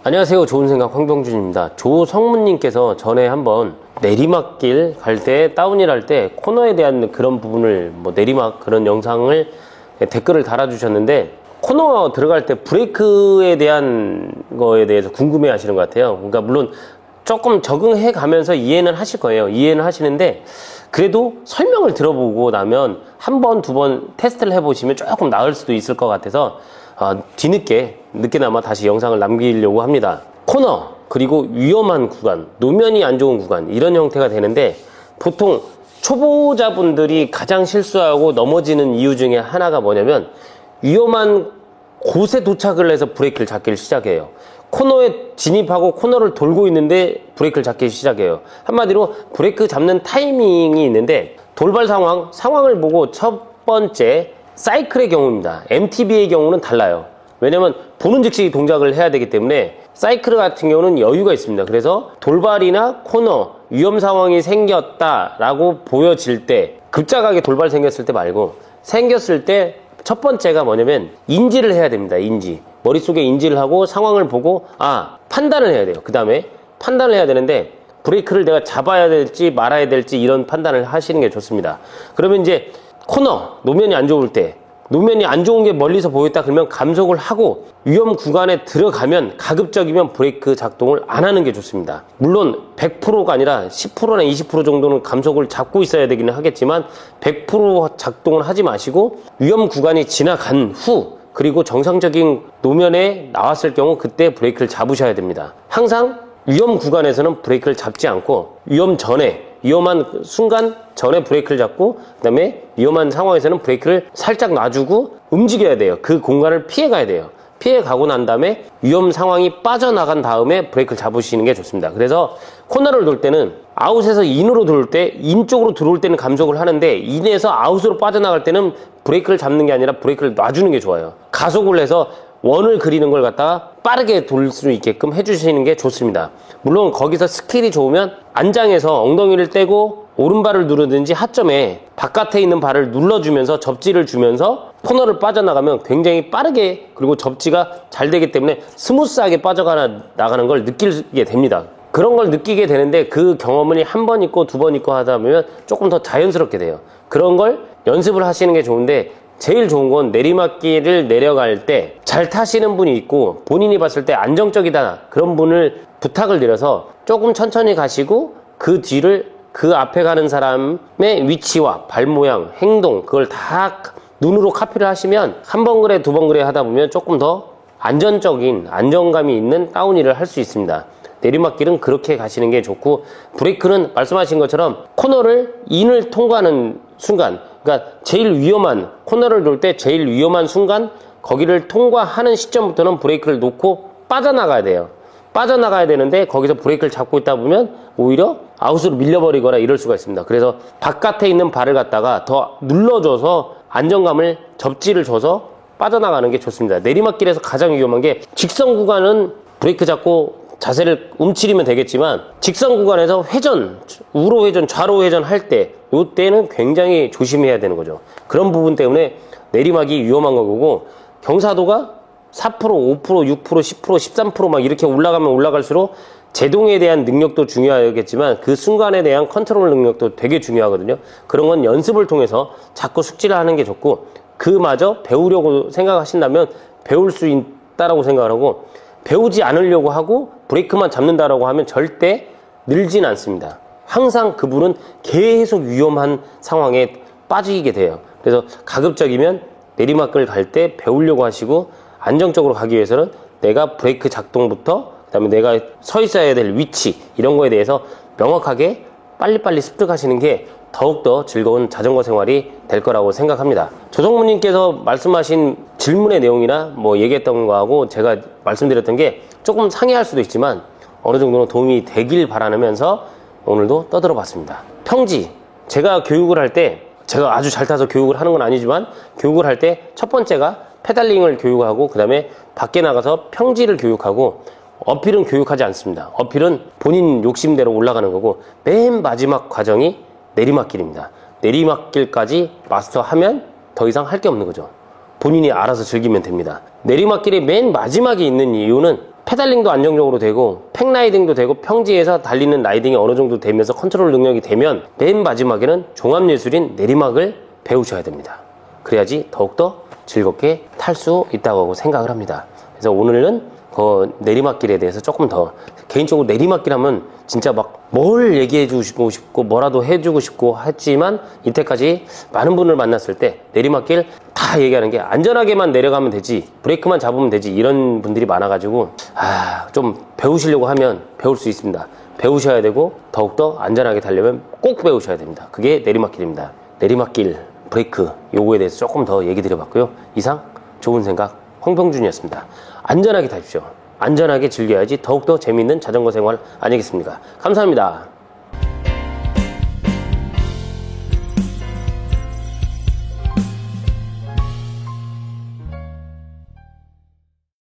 안녕하세요. 좋은생각 황병준입니다. 조성문님께서 전에 한번 내리막길 갈 때, 다운힐 할 때 코너에 대한 그런 부분을 내리막 그런 영상을 댓글을 달아주셨는데, 코너 들어갈 때 브레이크에 대한 거에 대해서 궁금해 하시는 것 같아요. 그러니까 물론 조금 적응해 가면서 이해는 하실 거예요. 이해는 하시는데, 그래도 설명을 들어보고 나면 한 번, 두 번 테스트를 해보시면 조금 나을 수도 있을 것 같아서 늦게나마 다시 영상을 남기려고 합니다. 코너, 그리고 위험한 구간, 노면이 안 좋은 구간, 이런 형태가 되는데, 보통 초보자분들이 가장 실수하고 넘어지는 이유 중에 하나가 뭐냐면, 위험한 곳에 도착을 해서 브레이크를 잡기를 시작해요. 코너에 진입하고 코너를 돌고 있는데 브레이크를 잡기 시작해요. 한마디로 브레이크 잡는 타이밍이 있는데, 돌발 상황을 보고 첫 번째 사이클의 경우입니다. MTB의 경우는 달라요. 왜냐면 보는 즉시 동작을 해야 되기 때문에 사이클 같은 경우는 여유가 있습니다. 그래서 돌발이나 코너, 위험 상황이 생겼다라고 보여질 때, 급작하게 돌발 생겼을 때 말고, 생겼을 때 첫 번째가 뭐냐면 인지를 해야 됩니다. 머릿속에 인지를 하고 상황을 보고 판단을 해야 돼요. 그 다음에 판단을 해야 되는데, 브레이크를 내가 잡아야 될지 말아야 될지 이런 판단을 하시는 게 좋습니다. 그러면 이제 코너, 노면이 안 좋을 때, 노면이 안 좋은 게 멀리서 보였다 그러면 감속을 하고, 위험 구간에 들어가면 가급적이면 브레이크 작동을 안 하는 게 좋습니다. 물론 100%가 아니라 10%나 20% 정도는 감속을 잡고 있어야 되기는 하겠지만, 100% 작동을 하지 마시고 위험 구간이 지나간 후, 그리고 정상적인 노면에 나왔을 경우 그때 브레이크를 잡으셔야 됩니다. 항상 위험 구간에서는 브레이크를 잡지 않고, 위험한 순간 전에 브레이크를 잡고, 그 다음에 위험한 상황에서는 브레이크를 살짝 놔주고 움직여야 돼요. 그 공간을 피해 가야 돼요. 피해 가고 난 다음에 위험 상황이 빠져나간 다음에 브레이크를 잡으시는 게 좋습니다. 그래서 코너를 돌 때는 아웃에서 인으로 돌 때, 인 쪽으로 들어올 때는 감속을 하는데, 인에서 아웃으로 빠져나갈 때는 브레이크를 잡는 게 아니라 브레이크를 놔주는 게 좋아요. 가속을 해서 원을 그리는 걸 갖다가 빠르게 돌 수 있게끔 해주시는 게 좋습니다. 물론 거기서 스킬이 좋으면 안장에서 엉덩이를 떼고 오른발을 누르든지 하점에 바깥에 있는 발을 눌러주면서 접지를 주면서 코너를 빠져나가면 굉장히 빠르게, 그리고 접지가 잘 되기 때문에 스무스하게 빠져나가는 걸 느끼게 됩니다. 그런 걸 느끼게 되는데, 그 경험을 한 번 있고 두 번 있고 하다 보면 조금 더 자연스럽게 돼요. 그런 걸 연습을 하시는 게 좋은데, 제일 좋은 건 내리막길을 내려갈 때 잘 타시는 분이 있고 본인이 봤을 때 안정적이다, 그런 분을 부탁을 드려서 조금 천천히 가시고, 그 뒤를 그 앞에 가는 사람의 위치와 발 모양, 행동, 그걸 다 눈으로 카피를 하시면 한 번 그래 두 번 그래 하다 보면 조금 더 안전적인, 안정감이 있는 다운힐을 할 수 있습니다. 내리막길은 그렇게 가시는 게 좋고, 브레이크는 말씀하신 것처럼 코너를 인을 통과하는 순간, 그러니까 제일 위험한, 코너를 돌 때 제일 위험한 순간, 거기를 통과하는 시점부터는 브레이크를 놓고 빠져나가야 돼요. 빠져나가야 되는데 거기서 브레이크를 잡고 있다 보면 오히려 아웃으로 밀려버리거나 이럴 수가 있습니다. 그래서 바깥에 있는 발을 갖다가 더 눌러줘서 안정감을, 접지를 줘서 빠져나가는 게 좋습니다. 내리막길에서 가장 위험한 게, 직선 구간은 브레이크 잡고 자세를 움츠리면 되겠지만, 직선 구간에서 회전, 우로 회전, 좌로 회전 할 때, 이때는 굉장히 조심해야 되는 거죠. 그런 부분 때문에 내리막이 위험한 거고, 경사도가 4%, 5%, 6%, 10%, 13% 막 이렇게 올라가면 올라갈수록 제동에 대한 능력도 중요하겠지만, 그 순간에 대한 컨트롤 능력도 되게 중요하거든요. 그런 건 연습을 통해서 자꾸 숙지를 하는 게 좋고, 그마저 배우려고 생각하신다면 배울 수 있다라고 생각을 하고, 배우지 않으려고 하고 브레이크만 잡는다라고 하면 절대 늘진 않습니다. 항상 그분은 계속 위험한 상황에 빠지게 돼요. 그래서 가급적이면 내리막길 갈 때 배우려고 하시고, 안정적으로 가기 위해서는 내가 브레이크 작동부터, 그 다음에 내가 서 있어야 될 위치, 이런 거에 대해서 명확하게 빨리빨리 습득하시는 게 더욱더 즐거운 자전거 생활이 될 거라고 생각합니다. 조성무님께서 말씀하신 질문의 내용이나 얘기했던 거하고 제가 말씀드렸던 게 조금 상이할 수도 있지만, 어느 정도는 도움이 되길 바라면서 오늘도 떠들어 봤습니다. 평지, 제가 교육을 할 때, 제가 아주 잘 타서 교육을 하는 건 아니지만, 교육을 할 때 첫 번째가 페달링을 교육하고, 그 다음에 밖에 나가서 평지를 교육하고, 어필은 교육하지 않습니다. 어필은 본인 욕심대로 올라가는 거고, 맨 마지막 과정이 내리막길입니다. 내리막길까지 마스터하면 더 이상 할 게 없는 거죠. 본인이 알아서 즐기면 됩니다. 내리막길의 맨 마지막에 있는 이유는 페달링도 안정적으로 되고 팩라이딩도 되고 평지에서 달리는 라이딩이 어느 정도 되면서 컨트롤 능력이 되면 맨 마지막에는 종합예술인 내리막을 배우셔야 됩니다. 그래야지 더욱더 즐겁게 탈 수 있다고 생각을 합니다. 그래서 오늘은 그 내리막길에 대해서 조금 더, 개인적으로 내리막길 하면 진짜 막 뭘 얘기해 주고 싶고 뭐라도 해주고 싶고 했지만 이때까지 많은 분을 만났을 때 내리막길 다 얘기하는 게 안전하게만 내려가면 되지, 브레이크만 잡으면 되지, 이런 분들이 많아가지고 좀 배우시려고 하면 배울 수 있습니다. 배우셔야 되고 더욱더 안전하게 타려면 꼭 배우셔야 됩니다. 그게 내리막길입니다. 내리막길 브레이크 요거에 대해서 조금 더 얘기 드려봤고요. 이상 좋은 생각 홍병준이었습니다. 안전하게 타십시오. 안전하게 즐겨야지 더욱더 재미있는 자전거 생활 아니겠습니까? 감사합니다.